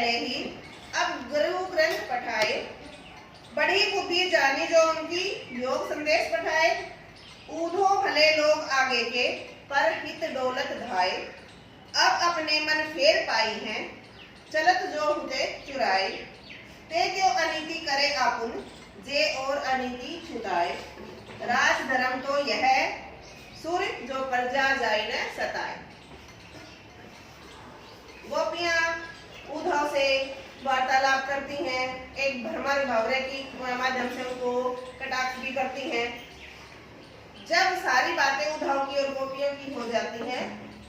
पहले ही अब गुरु ग्रंथ पठाए, बड़ी बुद्धि जानी जो उनकी योग संदेश पठाए। ऊधो भले लोग आगे के, पर हित दौलत धाए। अब अपने मन फेर पाई हैं, चलत जो हुते चुराए। ते क्यों अनीति करे आपुन, जे और अनीति छुटाए। राज धर्म तो यह सुर, जो प्रजा जाए न सताए। गोपियां उद्धव से वार्तालाप करती हैं, एक भ्रमर भंवरे की माध्यम से उनको कटाक्ष भी करती हैं। जब सारी बातें उद्धव की और गोपियों की हो जाती हैं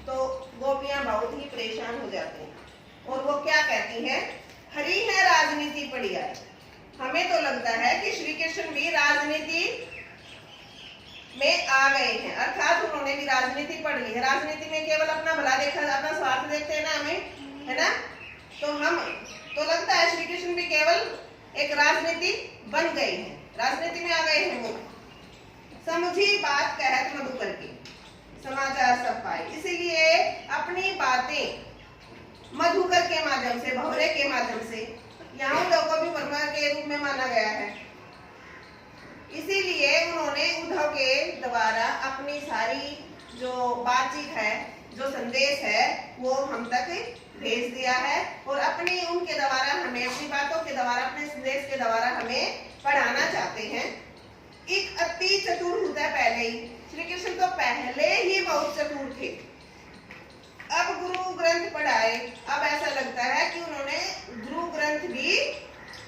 तो गोपियां बहुत ही परेशान हो जाती हैं और वो क्या कहती हैं, हरी है राजनीति पड़ी है। हमें तो लगता है कि श्री कृष्ण भी राजनीति में आ गए हैं, अर्थात उन्होंने भी राजनीति पढ़ ली है। राजनीति में केवल अपना भला देखा, अपना स्वार्थ देखते हैं ना हमें, है ना। तो लगता है श्री कृष्ण भी केवल एक राजनीति बन गए हैं, राजनीति में आ गए हैं वो। समझी बात कहत मधुकर की, समाचार सब पाए। इसीलिए अपनी बातें मधुकर के माध्यम से, भंवरे के माध्यम से, यहाँ लोगों को भी वर्मा के रूप में माना गया है। इसीलिए उन्होंने उद्धव के द्वारा अपनी सारी जो बातचीत है, जो संदेश है, वो हम तक भेज दिया है और अपनी उनके द्वारा हमें, अपनी बातों के द्वारा, अपने संदेश के द्वारा हमें पढ़ाना चाहते हैं। एक अति चतुर होता है पहले ही, श्री कृष्ण तो पहले ही बहुत चतुर थे। अब गुरु ग्रंथ पढ़ाए, अब ऐसा लगता है कि उन्होंने गुरु ग्रंथ भी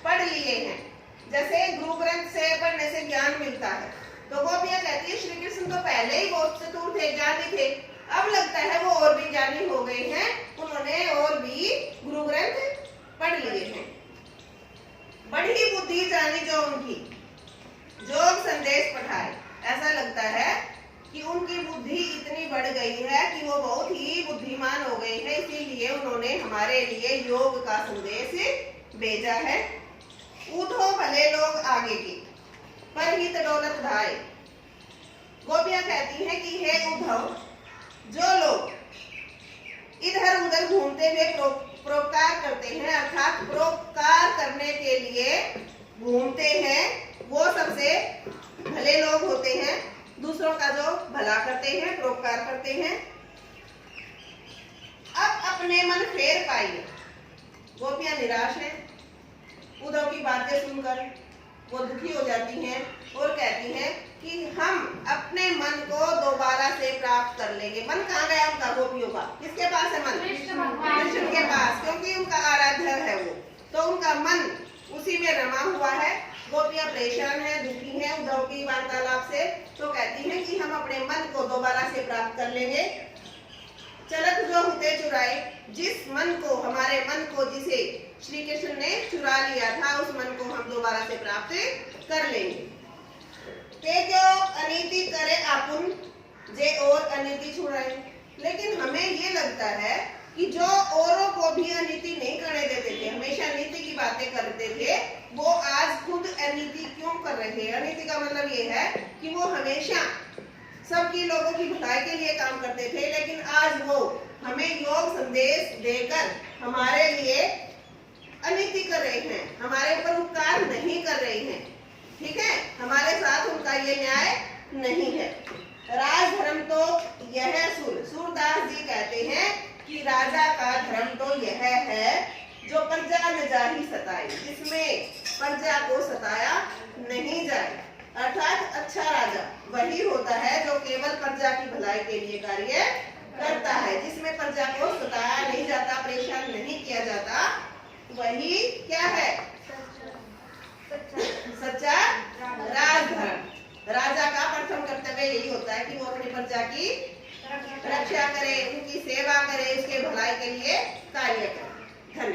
पढ़ लिए हैं। जैसे गुरु ग्रंथ से पढ़ने से ज्ञान मिलता है, तो गोपियां कहती है श्री कृष्ण तो पहले ही बहुत चतुर थे, ज्ञानी थे, अब लगता है वो और भी ज्ञानी हो गए हैं, उन्होंने और भी गुरु ग्रंथ पढ़ लिए हैं। बड़ी बुद्धि जानी जो उनकी योग संदेश पढ़ाए। ऐसा लगता है कि उनकी बुद्धि इतनी बढ़ गई है कि वो बहुत ही बुद्धिमान हो गए हैं, इसीलिए उन्होंने हमारे लिए योग का संदेश भेजा है। ऊधो भले लोग आगे के, पर हित दौलत धाए। गोपियां कहती हैं कि हे उद्धव, जो लोग इधर उधर घूमते हुए परोपकार करते हैं, अर्थात परोपकार करने के लिए घूमते हैं, वो सबसे भले लोग होते हैं। दूसरों का जो भला करते हैं, परोपकार करते हैं। अब अपने मन फेर पाइए। गोपियां निराश हैं, उद्धव की बातें सुनकर वो दुखी हो जाती हैं और कहती हैं कि हम अपने मन को दोबारा से प्राप्त कर लेंगे। मन कहाँ गया उनका, गोपियों का? किसके पास है मन? कृष्ण के पास, क्योंकि उनका आराध्य है वो, तो उनका मन उसी में रमा हुआ है। गोपियां परेशान है, दुखी है उद्धव की वार्तालाप से, तो कहती हैं कि हम अपने मन को दोबारा से प्राप्त कर लेंगे। चलत जो हुते चुराए, जिस मन को, हमारे मन को जिसे श्री कृष्ण ने चुरा लिया था, उस मन को हम दोबारा से प्राप्त कर लेंगे। ते जो अनीति करे आपुन, जे और अनीति छुड़ाए। लेकिन हमें ये लगता है कि जो औरों को भी अनीति नहीं करने देते थे, हमेशा नीति की बातें करते थे, वो आज खुद अनीति क्यों कर रहे हैं? अनीति का मतलब ये है कि वो हमेशा सबकी लोगों की भलाई के लिए काम करते थे, लेकिन आज वो हमें योग संदेश देकर हमारे लिए अनीति कर रहे हैं, हमारे ऊपर उपकार नहीं कर रहे हैं। ठीक है, हमारे साथ उनका ये न्याय नहीं है। राज धर्म तो यह सूरदास जी कहते हैं कि राजा का धर्म तो यह है जो प्रजा न जाहि सताए, जिसमें प्रजा को सताया नहीं जाए। अर्थात अच्छा राजा वही होता है जो केवल प्रजा की भलाई के लिए कार्य करता है, जिसमें प्रजा को सताया नहीं जाता, परेशान नहीं किया जाता, वही क्या है? सच्चा राजधर्म। राजा का प्रथम कर्तव्य यही होता है कि वो अपनी प्रजा की रक्षा करे, उनकी सेवा करे, उसके भलाई के लिए कार्य करे।